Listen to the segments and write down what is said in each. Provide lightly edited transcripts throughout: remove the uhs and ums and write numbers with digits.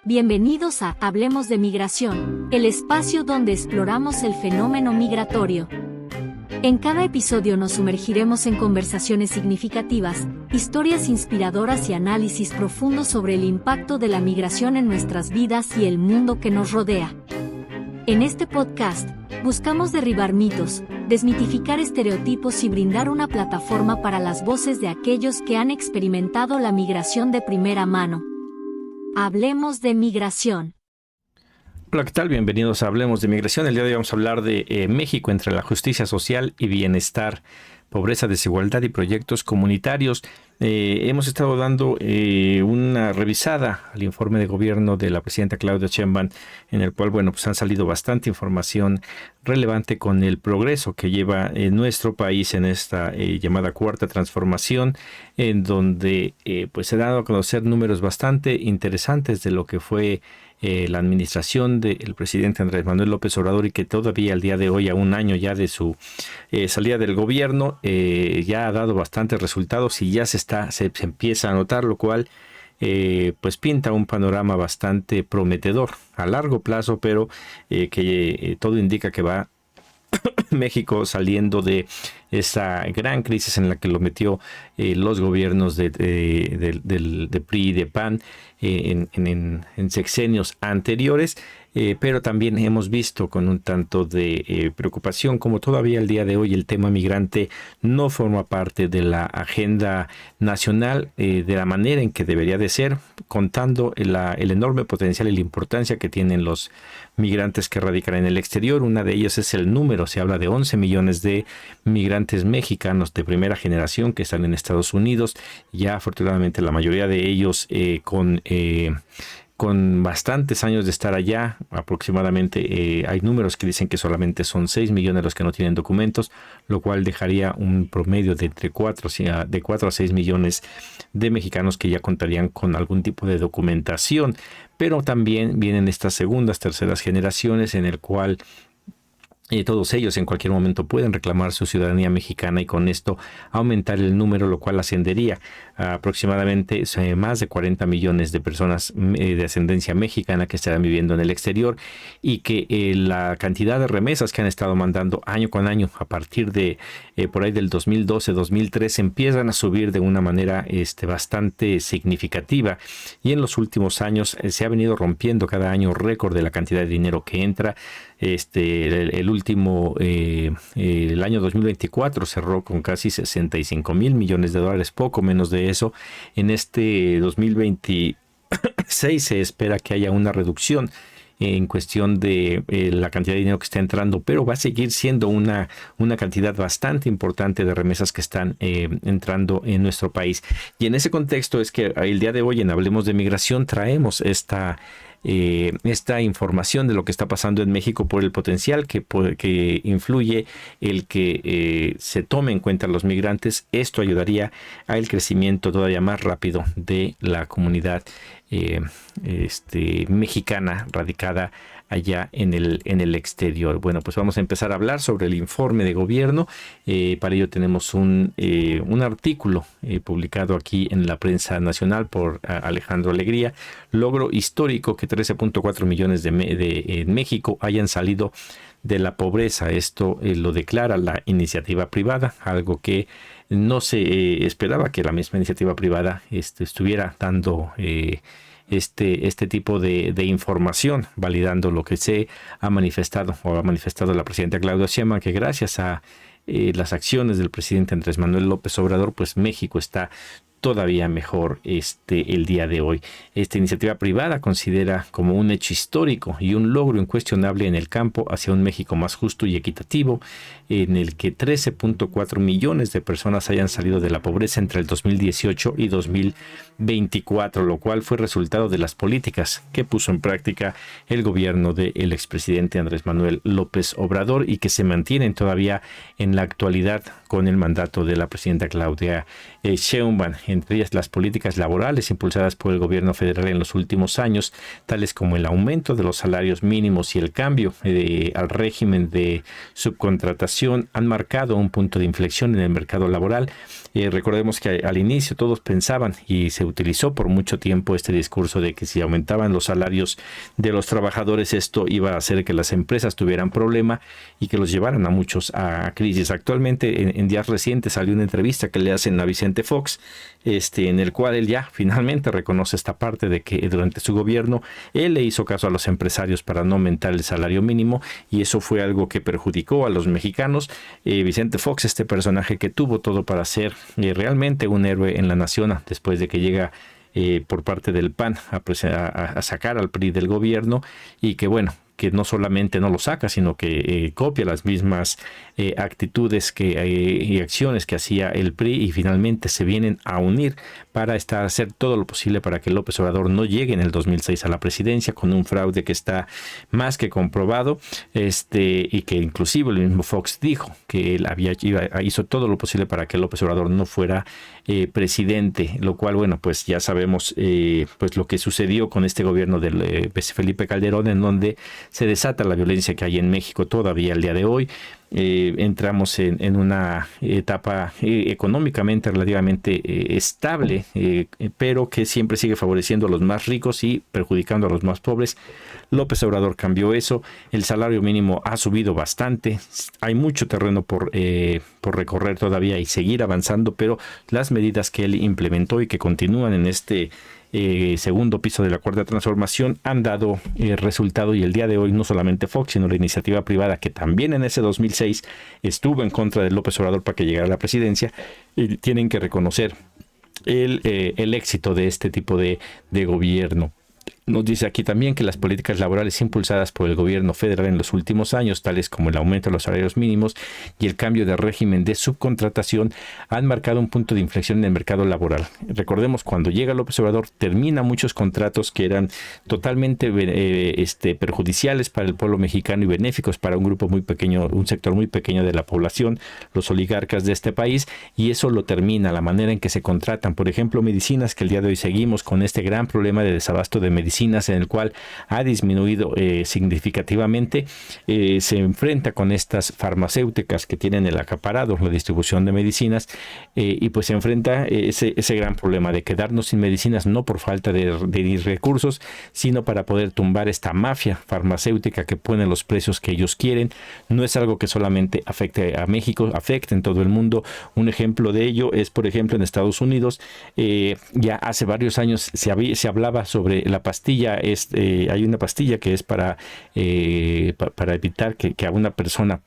Bienvenidos a Hablemos de Migración, el espacio donde exploramos el fenómeno migratorio. En cada episodio nos sumergiremos en conversaciones significativas, historias inspiradoras y análisis profundos sobre el impacto de la migración en nuestras vidas y el mundo que nos rodea. En este podcast, buscamos derribar mitos, desmitificar estereotipos y brindar una plataforma para las voces de aquellos que han experimentado la migración de primera mano. Hablemos de migración. Hola, ¿qué tal? Bienvenidos a Hablemos de Migración. El día de hoy vamos a hablar de México entre la justicia social y bienestar, pobreza, desigualdad y proyectos comunitarios. Hemos estado dando una revisada al informe de gobierno de la presidenta Claudia Sheinbaum, en el cual, pues han salido bastante información relevante con el progreso que lleva nuestro país en esta llamada cuarta transformación, en donde pues se han dado a conocer números bastante interesantes de lo que fue la administración del presidente Andrés Manuel López Obrador, y que todavía al día de hoy, a un año ya de su salida del gobierno, ya ha dado bastantes resultados y ya se empieza a notar, lo cual pues pinta un panorama bastante prometedor a largo plazo, pero que todo indica que va México saliendo de esa gran crisis en la que lo metió los gobiernos de PRI y de PAN en sexenios anteriores. Pero también hemos visto con un tanto de preocupación como todavía al día de hoy el tema migrante no forma parte de la agenda nacional de la manera en que debería de ser, contando el enorme potencial y la importancia que tienen los migrantes que radican en el exterior. Una de ellas es el número, se habla de 11 millones de migrantes mexicanos de primera generación que están en Estados Unidos, ya afortunadamente la mayoría de ellos con bastantes años de estar allá. Aproximadamente hay números que dicen que solamente son 6 millones los que no tienen documentos, lo cual dejaría un promedio de entre 4 a 6 millones de mexicanos que ya contarían con algún tipo de documentación. Pero también vienen estas segundas, terceras generaciones en el cual todos ellos en cualquier momento pueden reclamar su ciudadanía mexicana y con esto aumentar el número, lo cual ascendería a aproximadamente más de 40 millones de personas de ascendencia mexicana que estarán viviendo en el exterior, y que la cantidad de remesas que han estado mandando año con año a partir de por ahí del 2012-2013 empiezan a subir de una manera bastante significativa, y en los últimos años se ha venido rompiendo cada año récord de la cantidad de dinero que entra. El año 2024 cerró con casi 65 mil millones de dólares, poco menos de eso. En este 2026 se espera que haya una reducción en cuestión de la cantidad de dinero que está entrando, pero va a seguir siendo una cantidad bastante importante de remesas que están entrando en nuestro país. Y en ese contexto es que el día de hoy en Hablemos de Migración traemos esta información de lo que está pasando en México, por el potencial que influye el que se tome en cuenta los migrantes. Esto ayudaría al crecimiento todavía más rápido de la comunidad mexicana radicada allá en el exterior. Bueno, pues vamos a empezar a hablar sobre el informe de gobierno. Para ello tenemos un artículo publicado aquí en la prensa nacional por Alejandro Alegría. Logro histórico que 13.4 millones de México hayan salido de la pobreza. Esto lo declara la iniciativa privada, algo que no se esperaba, que la misma iniciativa privada estuviera dando este tipo de información, validando lo que se ha manifestado la presidenta Claudia Sheinbaum, que gracias a las acciones del presidente Andrés Manuel López Obrador, pues México está todavía mejor el día de hoy. Esta iniciativa privada considera como un hecho histórico y un logro incuestionable en el campo hacia un México más justo y equitativo, en el que 13.4 millones de personas hayan salido de la pobreza entre el 2018 y 2024, lo cual fue resultado de las políticas que puso en práctica el gobierno del expresidente Andrés Manuel López Obrador y que se mantienen todavía en la actualidad con el mandato de la presidenta Claudia Sheinbaum, entre ellas las políticas laborales impulsadas por el gobierno federal en los últimos años, tales como el aumento de los salarios mínimos y el cambio al régimen de subcontratación, han marcado un punto de inflexión en el mercado laboral. Recordemos que al inicio todos pensaban, y se utilizó por mucho tiempo este discurso de que si aumentaban los salarios de los trabajadores, esto iba a hacer que las empresas tuvieran problema y que los llevaran a muchos a crisis. Actualmente, en días recientes salió una entrevista que le hacen a Vicente Fox, en el cual él ya finalmente reconoce esta parte de que durante su gobierno él le hizo caso a los empresarios para no aumentar el salario mínimo, y eso fue algo que perjudicó a los mexicanos. Vicente Fox, este personaje que tuvo todo para ser realmente un héroe en la nación, después de que llega por parte del PAN a sacar al PRI del gobierno, y que bueno, que no solamente no lo saca, sino que copia las mismas actitudes y acciones que hacía el PRI, y finalmente se vienen a unir para hacer todo lo posible para que López Obrador no llegue en el 2006 a la presidencia, con un fraude que está más que comprobado, y que inclusive el mismo Fox dijo que él hizo todo lo posible para que López Obrador no fuera presidente, lo cual, bueno, pues ya sabemos pues lo que sucedió con este gobierno del Felipe Calderón, en donde se desata la violencia que hay en México todavía el día de hoy. Entramos en una etapa económicamente relativamente estable, pero que siempre sigue favoreciendo a los más ricos y perjudicando a los más pobres. López Obrador cambió eso. El salario mínimo ha subido bastante. Hay mucho terreno por recorrer todavía y seguir avanzando, pero las medidas que él implementó y que continúan en este segundo piso de la Cuarta Transformación han dado resultado, y el día de hoy no solamente Fox, sino la iniciativa privada, que también en ese 2006 estuvo en contra de López Obrador para que llegara a la presidencia, tienen que reconocer el éxito de este tipo de gobierno. Nos dice aquí también que las políticas laborales impulsadas por el gobierno federal en los últimos años, tales como el aumento de los salarios mínimos y el cambio de régimen de subcontratación, han marcado un punto de inflexión en el mercado laboral. Recordemos, cuando llega López Obrador, termina muchos contratos que eran totalmente perjudiciales para el pueblo mexicano y benéficos para un grupo muy pequeño, un sector muy pequeño de la población, los oligarcas de este país, y eso lo termina, la manera en que se contratan. Por ejemplo, medicinas, que el día de hoy seguimos con este gran problema de desabasto de medicinas, en el cual ha disminuido significativamente, se enfrenta con estas farmacéuticas que tienen el acaparado, la distribución de medicinas, y pues se enfrenta ese gran problema de quedarnos sin medicinas, no por falta de recursos, sino para poder tumbar esta mafia farmacéutica que pone los precios que ellos quieren. No es algo que solamente afecte a México, afecta en todo el mundo. Un ejemplo de ello es, por ejemplo, en Estados Unidos, ya hace varios años se hablaba sobre la pastilla. Hay una pastilla que es para evitar que a una persona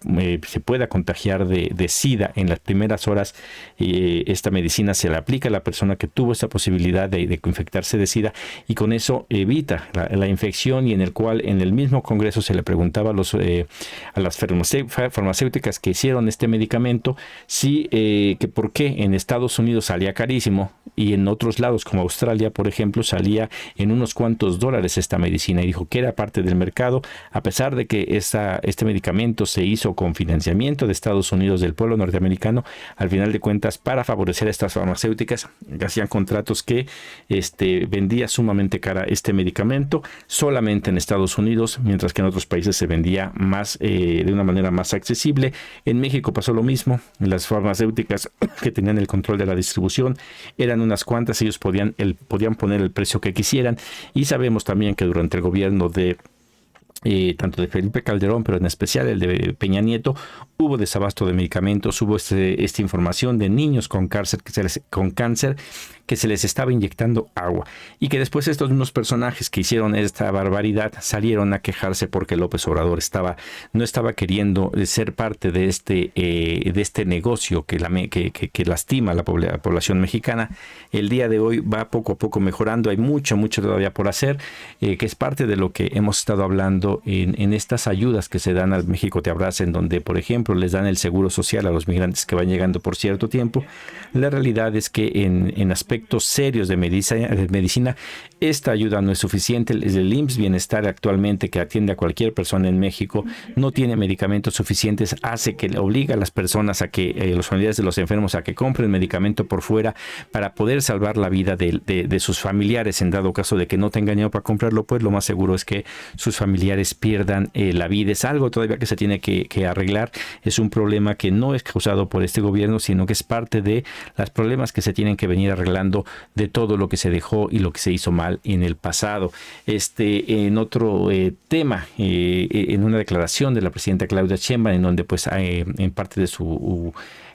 se pueda contagiar de SIDA en las primeras horas. Esta medicina se le aplica a la persona que tuvo esa posibilidad de infectarse de SIDA, y con eso evita la infección, y en el cual en el mismo Congreso se le preguntaba a las farmacéuticas que hicieron este medicamento que por qué en Estados Unidos salía carísimo y en otros lados como Australia, por ejemplo, salía en unos cuantos $, esta medicina, y dijo que era parte del mercado, a pesar de que este medicamento se hizo con financiamiento de Estados Unidos, del pueblo norteamericano. Al final de cuentas, para favorecer a estas farmacéuticas, hacían contratos que vendía sumamente cara este medicamento solamente en Estados Unidos, mientras que en otros países se vendía más de una manera más accesible. En México pasó lo mismo. Las farmacéuticas que tenían el control de la distribución eran unas cuantas, ellos podían poner el precio que quisieran. Y sabemos también que durante el gobierno tanto de Felipe Calderón, pero en especial el de Peña Nieto, hubo desabasto de medicamentos, hubo esta información de niños con cáncer que se les estaba inyectando agua, y que después estos mismos personajes que hicieron esta barbaridad salieron a quejarse porque López Obrador no estaba queriendo ser parte de este negocio que lastima a la población mexicana. El día de hoy va poco a poco mejorando, hay mucho todavía por hacer, que es parte de lo que hemos estado hablando en estas ayudas que se dan al México Te Abraza, en donde, por ejemplo, les dan el seguro social a los migrantes que van llegando por cierto tiempo. La realidad es que en aspectos efectos serios de medicina. Esta ayuda no es suficiente. El IMSS Bienestar actualmente, que atiende a cualquier persona en México, no tiene medicamentos suficientes, hace que obliga a las personas a que, los familiares de los enfermos, a que compren medicamento por fuera para poder salvar la vida de sus familiares. En dado caso de que no tengan dinero para comprarlo, pues lo más seguro es que sus familiares pierdan la vida. Es algo todavía que se tiene que arreglar. Es un problema que no es causado por este gobierno, sino que es parte de los problemas que se tienen que venir arreglando de todo lo que se dejó y lo que se hizo mal en el pasado. En otro tema, en una declaración de la presidenta Claudia Sheinbaum, en donde pues en parte de su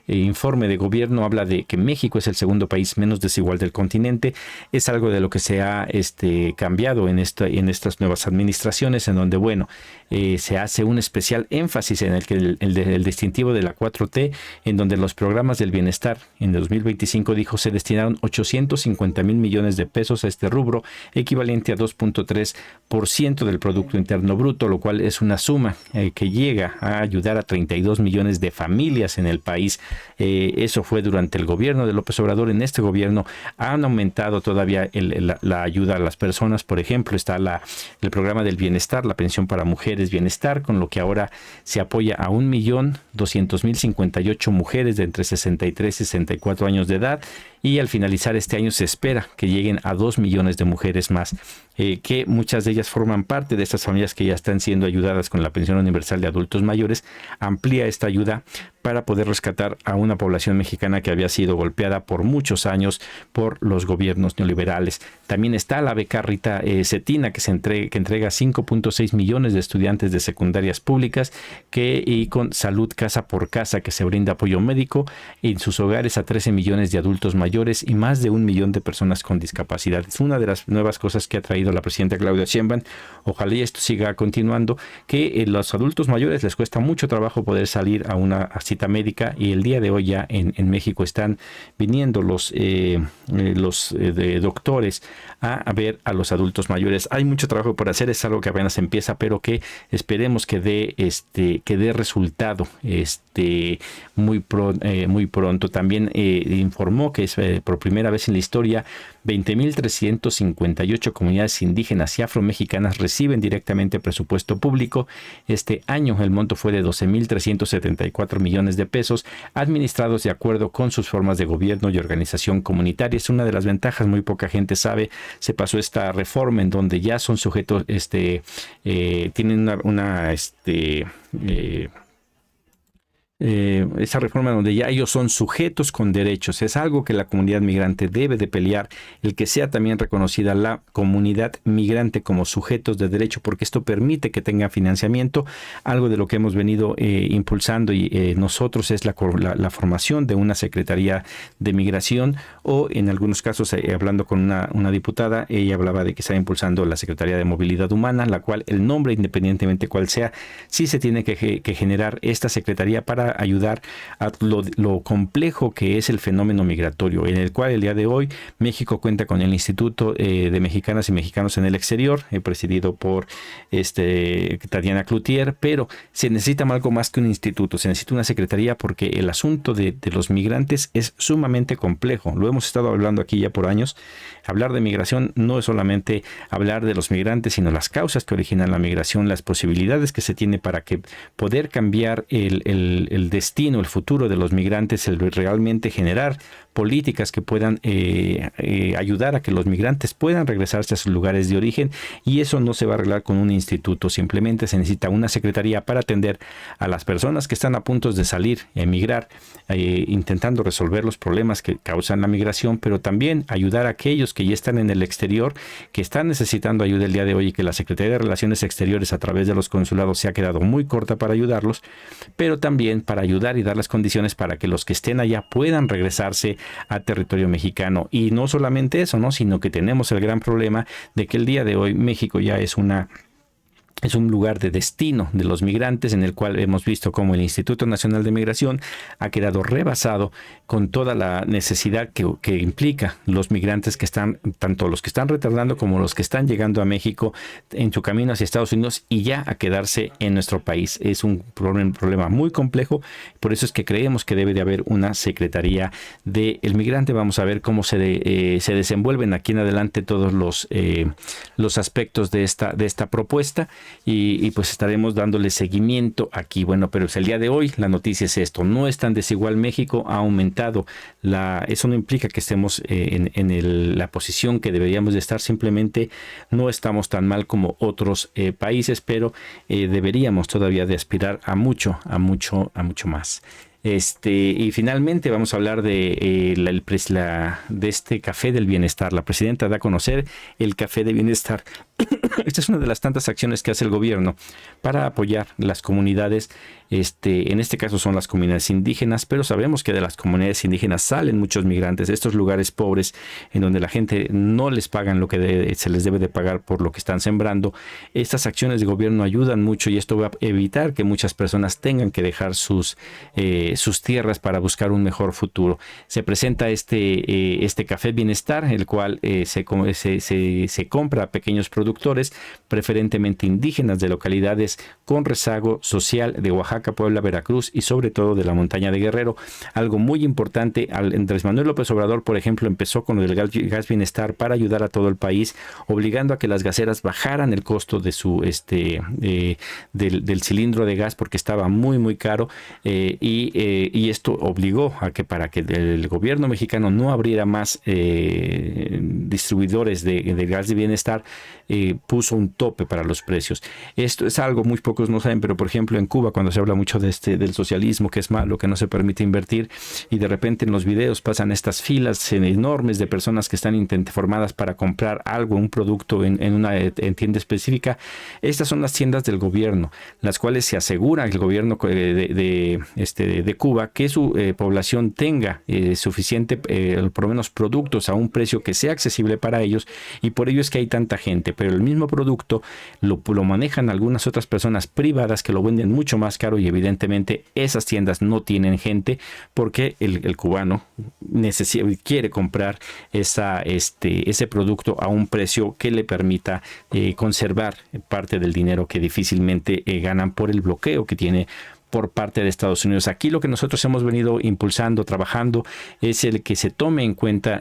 informe de gobierno habla de que México es el segundo país menos desigual del continente. Es algo de lo que se ha cambiado en estas nuevas administraciones, en donde, bueno, se hace un especial énfasis en el distintivo de la 4T, en donde los programas del bienestar en 2025, dijo, se destinaron 850 mil millones de pesos a este rubro, equivalente a 2.3% del Producto Interno Bruto, lo cual es una suma que llega a ayudar a 32 millones de familias en el país. Eso fue durante el gobierno de López Obrador. En este gobierno han aumentado todavía la ayuda a las personas. Por ejemplo, está el programa del bienestar, la pensión para mujeres bienestar, con lo que ahora se apoya a 1.200.058 mujeres de entre 63 y 64 años de edad, y al finalizar este año se espera que lleguen a 2 millones de mujeres más, que muchas de ellas forman parte de estas familias que ya están siendo ayudadas con la pensión universal de adultos mayores. Amplía esta ayuda para poder rescatar a una población mexicana que había sido golpeada por muchos años por los gobiernos neoliberales. También está la beca Rita Cetina, que entrega 5.6 millones de estudiantes de secundarias públicas, y con Salud Casa por Casa, que se brinda apoyo médico en sus hogares a 13 millones de adultos mayores y más de 1 millón de personas con discapacidad. Es una de las nuevas cosas que ha traído la presidenta Claudia Sheinbaum. Ojalá y esto siga continuando, que los adultos mayores les cuesta mucho trabajo poder salir a una cita médica, y el día de hoy ya en México están viniendo los doctores a ver a los adultos mayores. Hay mucho trabajo por hacer, es algo que apenas empieza, pero que esperemos que dé resultado muy pronto. También informó que es por primera vez en la historia 20.358 comunidades indígenas y afromexicanas reciben directamente presupuesto público. Este año el monto fue de 12.374 millones de pesos, administrados de acuerdo con sus formas de gobierno y organización comunitaria. Es una de las ventajas, muy poca gente sabe. Se pasó esta reforma en donde ya son sujetos, tienen esa reforma donde ya ellos son sujetos con derechos. Es algo que la comunidad migrante debe de pelear, el que sea también reconocida la comunidad migrante como sujetos de derecho, porque esto permite que tengan financiamiento. Algo de lo que hemos venido impulsando y nosotros es la formación de una Secretaría de Migración, o en algunos casos, hablando con una diputada, ella hablaba de que está impulsando la Secretaría de Movilidad Humana, la cual el nombre, independientemente cuál sea, sí se tiene que generar esta secretaría para ayudar a lo complejo que es el fenómeno migratorio, en el cual el día de hoy México cuenta con el Instituto de Mexicanas y Mexicanos en el Exterior, presidido por Tatiana Cloutier, pero se necesita algo más que un instituto, se necesita una secretaría, porque el asunto de los migrantes es sumamente complejo. Lo hemos estado hablando aquí ya por años. Hablar de migración no es solamente hablar de los migrantes, sino las causas que originan la migración, las posibilidades que se tiene para que poder cambiar el destino, el futuro de los migrantes, el realmente generar políticas que puedan ayudar a que los migrantes puedan regresarse a sus lugares de origen, y eso no se va a arreglar con un instituto. Simplemente se necesita una secretaría para atender a las personas que están a punto de salir, emigrar, intentando resolver los problemas que causan la migración, pero también ayudar a aquellos que ya están en el exterior, que están necesitando ayuda el día de hoy, y que la Secretaría de Relaciones Exteriores a través de los consulados se ha quedado muy corta para ayudarlos, pero también para ayudar y dar las condiciones para que los que estén allá puedan regresarse a territorio mexicano. Y no solamente eso, sino que tenemos el gran problema de que el día de hoy México ya es una Es un lugar de destino de los migrantes en el cual hemos visto cómo el Instituto Nacional de Migración ha quedado rebasado con toda la necesidad que implica los migrantes que están, tanto los que están retardando como los que están llegando a México en su camino hacia Estados Unidos y ya a quedarse en nuestro país. Es un problema muy complejo, por eso es que creemos que debe de haber una Secretaría del Migrante. Vamos a ver cómo se desenvuelven aquí en adelante todos los aspectos de esta propuesta. Y pues estaremos dándole seguimiento aquí. Bueno, pero el día de hoy la noticia es esto: no es tan desigual México, ha aumentado. Eso no implica que estemos en la posición que deberíamos de estar, simplemente no estamos tan mal como otros países, pero deberíamos todavía de aspirar a mucho más. Y finalmente vamos a hablar de este Café del Bienestar. La presidenta da a conocer el Café de Bienestar. Esta es una de las tantas acciones que hace el gobierno para apoyar las comunidades. En este caso son las comunidades indígenas, pero sabemos que de las comunidades indígenas salen muchos migrantes, estos lugares pobres en donde la gente no les pagan lo que se les debe de pagar por lo que están sembrando. Estas acciones de gobierno ayudan mucho y esto va a evitar que muchas personas tengan que dejar sus tierras para buscar un mejor futuro. Se presenta este Café Bienestar, el cual se compra a pequeños productores, preferentemente indígenas de localidades con rezago social de Oaxaca, Puebla, Veracruz y sobre todo de la montaña de Guerrero. Algo muy importante, Andrés Manuel López Obrador, por ejemplo, empezó con el gas Bienestar para ayudar a todo el país, obligando a que las gaseras bajaran el costo de del cilindro de gas porque estaba muy caro, y esto obligó a que para que el gobierno mexicano no abriera más distribuidores de gas de bienestar, puso un tope para los precios. Esto es algo muy pocos no saben, pero por ejemplo en Cuba, cuando se habla mucho del socialismo, que es malo, que no se permite invertir, y de repente en los videos pasan estas filas enormes de personas que están formadas para comprar algo, un producto en una tienda específica. Estas son las tiendas del gobierno, las cuales se asegura el gobierno de Cuba que su población tenga suficiente, por lo menos productos a un precio que sea accesible para ellos, y por ello es que hay tanta gente. Pero el mismo producto lo manejan algunas otras personas privadas que lo venden mucho más caro, y evidentemente esas tiendas no tienen gente porque el cubano quiere comprar ese producto a un precio que le permita conservar parte del dinero que difícilmente ganan por el bloqueo que tiene por parte de Estados Unidos. Aquí lo que nosotros hemos venido impulsando, trabajando, es el que se tome en cuenta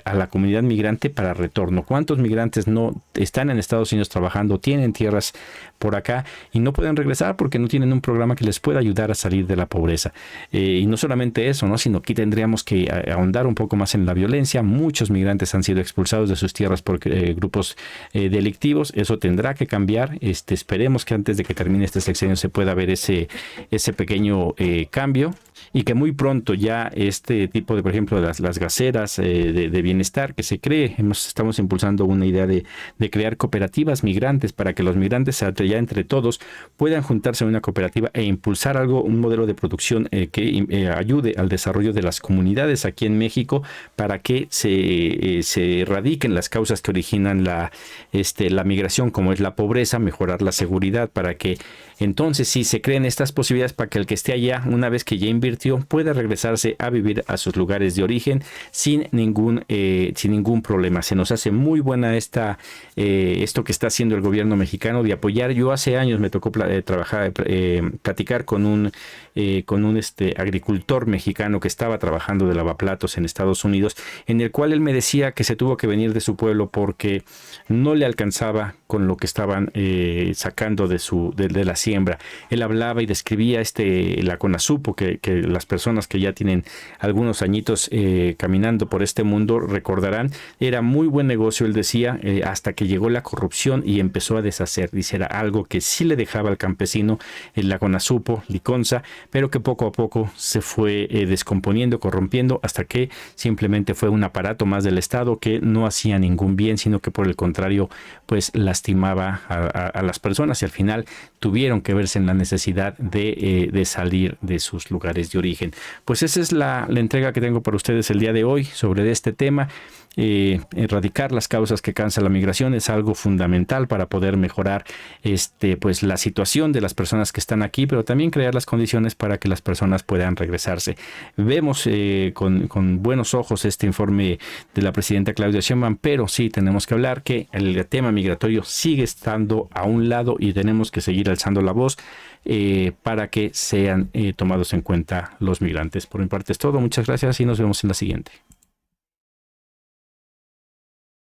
a la comunidad migrante para retorno. ¿Cuántos migrantes no están en Estados Unidos trabajando, tienen tierras por acá y no pueden regresar porque no tienen un programa que les pueda ayudar a salir de la pobreza? Y no solamente eso, ¿no?, sino que tendríamos que ahondar un poco más en la violencia. Muchos migrantes han sido expulsados de sus tierras por grupos delictivos. Eso tendrá que cambiar. Esperemos que antes de que termine este sexenio se pueda ver ese pequeño cambio, y que muy pronto ya este tipo de, por ejemplo, las gaseras de bienestar que se cree, estamos impulsando una idea de crear cooperativas migrantes para que los migrantes ya entre todos puedan juntarse en una cooperativa e impulsar un modelo de producción que ayude al desarrollo de las comunidades aquí en México, para que se erradiquen las causas que originan la migración, como es la pobreza, mejorar la seguridad, para que entonces sí se creen estas posibilidades para que el que esté allá, una vez que ya invirtió, pueda regresarse a vivir a sus lugares de origen sin ningún problema. Se nos hace muy buena esto que está haciendo el gobierno mexicano de apoyar. Yo hace años me tocó platicar con un agricultor mexicano que estaba trabajando de lavaplatos en Estados Unidos, en el cual él me decía que se tuvo que venir de su pueblo porque no le alcanzaba con lo que estaban sacando de la siembra. Él hablaba y describía la CONASUPO, que las personas que ya tienen algunos añitos caminando por este mundo recordarán. Era muy buen negocio, él decía, hasta que llegó la corrupción y empezó a deshacer. Dice, era algo que sí le dejaba al campesino la CONASUPO, Liconza, pero que poco a poco se fue descomponiendo, corrompiendo, hasta que simplemente fue un aparato más del Estado que no hacía ningún bien, sino que por el contrario, pues lastimaba a las personas y al final tuvieron que verse en la necesidad de salir de sus lugares de origen. Pues esa es la entrega que tengo para ustedes el día de hoy sobre este tema. Erradicar las causas que causan la migración es algo fundamental para poder mejorar pues la situación de las personas que están aquí, pero también crear las condiciones para que las personas puedan regresarse. Vemos con buenos ojos este informe de la presidenta Claudia Sheinbaum, pero sí tenemos que hablar que el tema migratorio sigue estando a un lado y tenemos que seguir alzando la voz para que sean tomados en cuenta los migrantes. Por mi parte es todo, muchas gracias y nos vemos en la siguiente.